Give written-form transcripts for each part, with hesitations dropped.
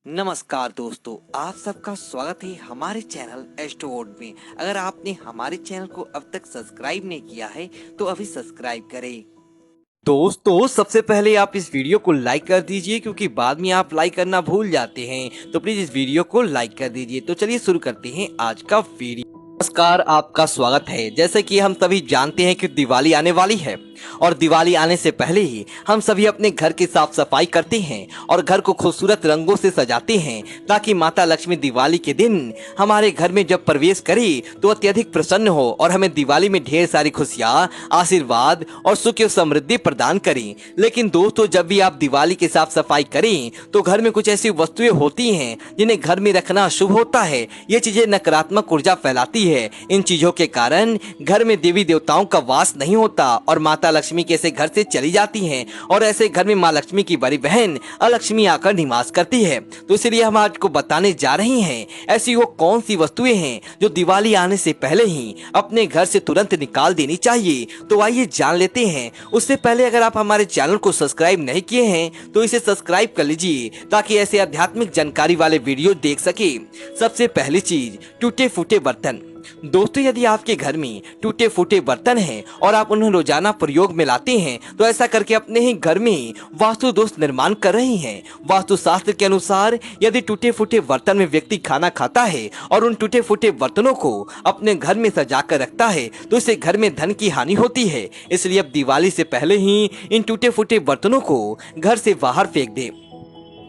नमस्कार दोस्तों, आप सबका स्वागत है हमारे चैनल एस्ट्रोवर्ड में। अगर आपने हमारे चैनल को अब तक सब्सक्राइब नहीं किया है तो अभी सब्सक्राइब करें। दोस्तों, सबसे पहले आप इस वीडियो को लाइक कर दीजिए, क्योंकि बाद में आप लाइक करना भूल जाते हैं। तो प्लीज इस वीडियो को लाइक कर दीजिए। तो चलिए शुरू करते हैं आज का वीडियो। नमस्कार, आपका स्वागत है। जैसे कि हम सभी जानते हैं कि दिवाली आने वाली है और दिवाली आने से पहले ही हम सभी अपने घर की साफ सफाई करते हैं और घर को खूबसूरत रंगों से सजाते हैं, ताकि माता लक्ष्मी दिवाली के दिन हमारे घर में जब प्रवेश करे तो अत्यधिक प्रसन्न हो और हमें दिवाली में ढेर सारी खुशियाँ, आशीर्वाद और सुख और समृद्धि प्रदान करें। लेकिन दोस्तों, जब भी आप दिवाली की साफ सफाई करें तो घर में कुछ ऐसी वस्तुएं होती हैं जिन्हें घर में रखना शुभ होता है। ये चीजें नकारात्मक ऊर्जा फैलाती है। इन चीजों के कारण घर में देवी देवताओं का वास नहीं होता और माता लक्ष्मी कैसे घर से चली जाती हैं, और ऐसे घर में माँ लक्ष्मी की बड़ी बहन अलक्ष्मी आकर निवास करती है। तो इसलिए हम आज को बताने जा रहे हैं ऐसी वो कौन सी वस्तुएं हैं जो दिवाली आने से पहले ही अपने घर से तुरंत निकाल देनी चाहिए। तो आइए जान लेते हैं। उससे पहले अगर आप हमारे चैनल को सब्सक्राइब नहीं किए हैं तो इसे सब्सक्राइब कर लीजिए, ताकि ऐसे आध्यात्मिक जानकारी वाले वीडियो देख सके। सबसे पहली चीज, टूटे फूटे बर्तन। दोस्तों, यदि आपके घर में टूटे फूटे बर्तन हैं और आप उन्हें रोजाना प्रयोग में लाते हैं तो ऐसा करके अपने ही घर में वास्तु दोष निर्माण कर रहे हैं। वास्तु शास्त्र के अनुसार यदि टूटे फूटे बर्तन में व्यक्ति खाना खाता है और उन टूटे फूटे बर्तनों को अपने घर में सजा कर रखता है तो इससे घर में धन की हानि होती है। इसलिए अब दिवाली से पहले ही इन टूटे फूटे बर्तनों को घर से बाहर फेंक दे।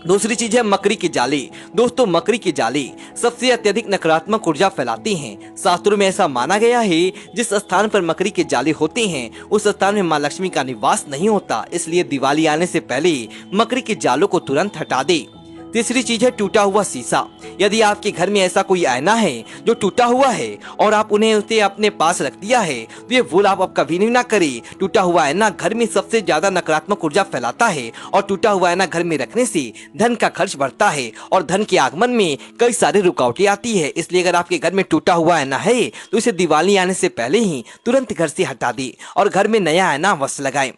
दूसरी चीज है मकड़ी की जाली। दोस्तों, मकड़ी की जाली सबसे अत्यधिक नकारात्मक ऊर्जा फैलाती हैं। शास्त्रों में ऐसा माना गया है जिस स्थान पर मकड़ी की जाली होते हैं उस स्थान में माँ लक्ष्मी का निवास नहीं होता। इसलिए दिवाली आने से पहले मकड़ी की जालों को तुरंत हटा दे। तीसरी चीज है टूटा हुआ शीशा। यदि आपके घर में ऐसा कोई आईना है जो टूटा हुआ है और आप उन्हें उसे अपने पास रख दिया है तो ये भूल आप कभी नहीं ना करें। टूटा हुआ आईना घर में सबसे ज्यादा नकारात्मक ऊर्जा फैलाता है और टूटा हुआ आईना घर में रखने से धन का खर्च बढ़ता है और धन के आगमन में कई सारी रुकावटें आती है। इसलिए अगर आपके घर में टूटा हुआ आईना है तो इसे दिवाली आने से पहले ही तुरंत घर से हटा दे और घर में नया आईना अवश्य लगाएं।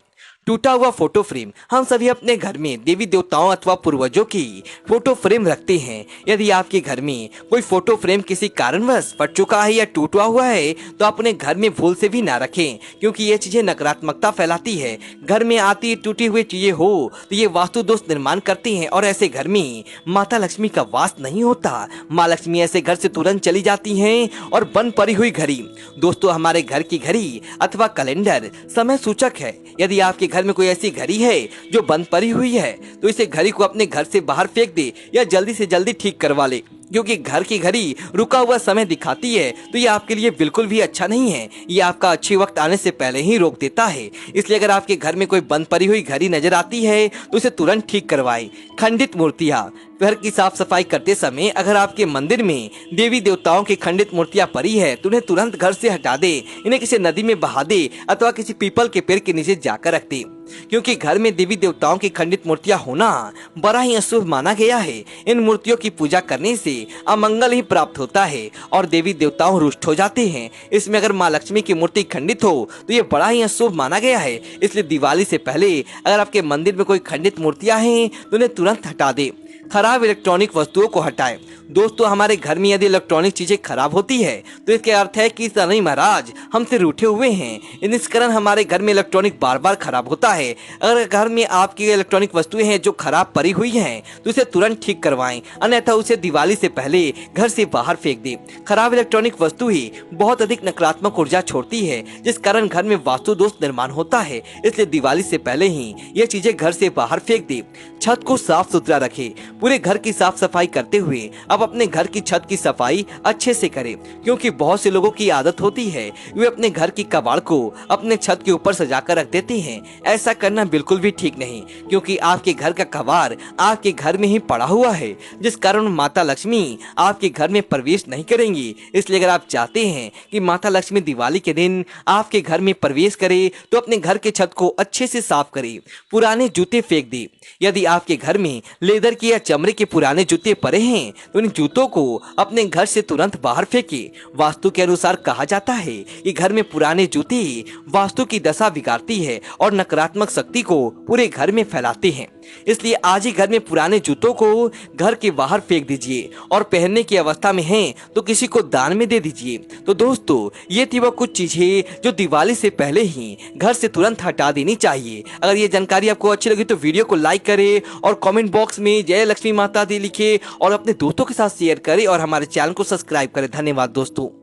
टूटा हुआ फोटो फ्रेम। हम सभी अपने घर में देवी देवताओं अथवा पूर्वजों की फोटो फ्रेम रखते हैं। यदि आपके घर में कोई फोटो फ्रेम किसी कारणवश फट चुका है या टूटा हुआ है तो आप उन्हें घर में भूल से भी ना रखें, क्योंकि ये चीजें नकारात्मकता फैलाती है। घर में आती टूटी हुई चीजें हो तो ये वास्तु दोष निर्माण करती हैं और ऐसे घर में माता लक्ष्मी का वास नहीं होता। माँ लक्ष्मी ऐसे घर से तुरंत चली जाती हैं। और बंद पड़ी हुई घड़ी। दोस्तों, हमारे घर की घड़ी अथवा कैलेंडर समय सूचक है। यदि आपके घर में कोई ऐसी घड़ी है जो बंद पड़ी हुई है तो इसे घड़ी को अपने घर से बाहर फेंक दे या जल्दी से जल्दी ठीक करवा ले, क्योंकि घर की घड़ी रुका हुआ समय दिखाती है तो ये आपके लिए बिल्कुल भी अच्छा नहीं है। ये आपका अच्छे वक्त आने से पहले ही रोक देता है। इसलिए अगर आपके घर में कोई बंद पड़ी हुई घड़ी नजर आती है तो उसे तुरंत ठीक करवाएं। खंडित मूर्तियां। घर की साफ सफाई करते समय अगर आपके मंदिर में देवी देवताओं की खंडित मूर्तियां पड़ी है तो उन्हें तुरंत घर से हटा दे, इन्हें किसी नदी में बहा दे अथवा किसी पीपल के पेड़ के नीचे जाकर रख दे, क्योंकि घर में देवी देवताओं की खंडित मूर्तियां होना बड़ा ही अशुभ माना गया है। इन मूर्तियों की पूजा करने से अमंगल ही प्राप्त होता है और देवी देवताओं रुष्ट हो जाते हैं। इसमें अगर माँ लक्ष्मी की मूर्ति खंडित हो तो ये बड़ा ही अशुभ माना गया है। इसलिए दिवाली से पहले अगर आपके मंदिर में कोई खंडित मूर्तियां हैं तो उन्हें तुरंत हटा दे। खराब इलेक्ट्रॉनिक वस्तुओं को हटाएं। दोस्तों, हमारे घर में यदि इलेक्ट्रॉनिक चीजें खराब होती है तो इसके अर्थ है कि शनि महाराज हमसे रूठे हुए हैं। इस कारण हमारे घर में इलेक्ट्रॉनिक बार बार खराब होता है। अगर घर में आपकी इलेक्ट्रॉनिक वस्तुएं हैं जो खराब पड़ी हुई हैं तो उसे तुरंत ठीक करवाएं, अन्यथा उसे दिवाली से पहले घर से बाहर फेंक दें। खराब इलेक्ट्रॉनिक वस्तु ही बहुत अधिक नकारात्मक ऊर्जा छोड़ती है, जिस कारण घर में वास्तु दोष निर्माण होता है। इसलिए दिवाली से पहले ही ये चीजें घर से बाहर फेंक दें। छत को साफ सुथरा रखें। पूरे घर की साफ सफाई करते हुए अब अपने घर की छत की सफाई अच्छे से करें, क्योंकि बहुत से लोगों की आदत होती है वे अपने घर की कबाड़ को अपने छत के ऊपर सजा कर रख देते हैं। ऐसा करना बिल्कुल भी ठीक नहीं, क्योंकि आपके घर का कबाड़ आपके घर में ही पड़ा हुआ है, जिस कारण माता लक्ष्मी आपके घर में प्रवेश नहीं करेंगी। इसलिए अगर आप चाहते हैं कि माता लक्ष्मी दिवाली के दिन आपके घर में प्रवेश करे तो अपने घर के छत को अच्छे से साफ करें। पुराने जूते फेंक दें। यदि आपके घर में लेदर के या चमड़े के पुराने जूते पड़े हैं तो पुराने जूतों को अपने घर से तुरंत बाहर फेंके। वास्तु के अनुसार कहा जाता है कि घर में पुराने जूते वास्तु की दशा बिगाड़ती है और नकारात्मक शक्ति को पूरे घर में फैलाते हैं। इसलिए आज ही घर में पुराने जूतों को घर के बाहर फेंक दीजिए और पहनने की अवस्था में हैं तो किसी को दान में दे दीजिए। तो दोस्तों, ये थी वो कुछ चीजें जो दिवाली से पहले ही घर से तुरंत हटा देनी चाहिए। अगर ये जानकारी आपको अच्छी लगी तो वीडियो को लाइक करें और कमेंट बॉक्स में जय लक्ष्मी माता दी लिखे और अपने दोस्तों के साथ शेयर करें और हमारे चैनल को सब्सक्राइब करें। धन्यवाद दोस्तों।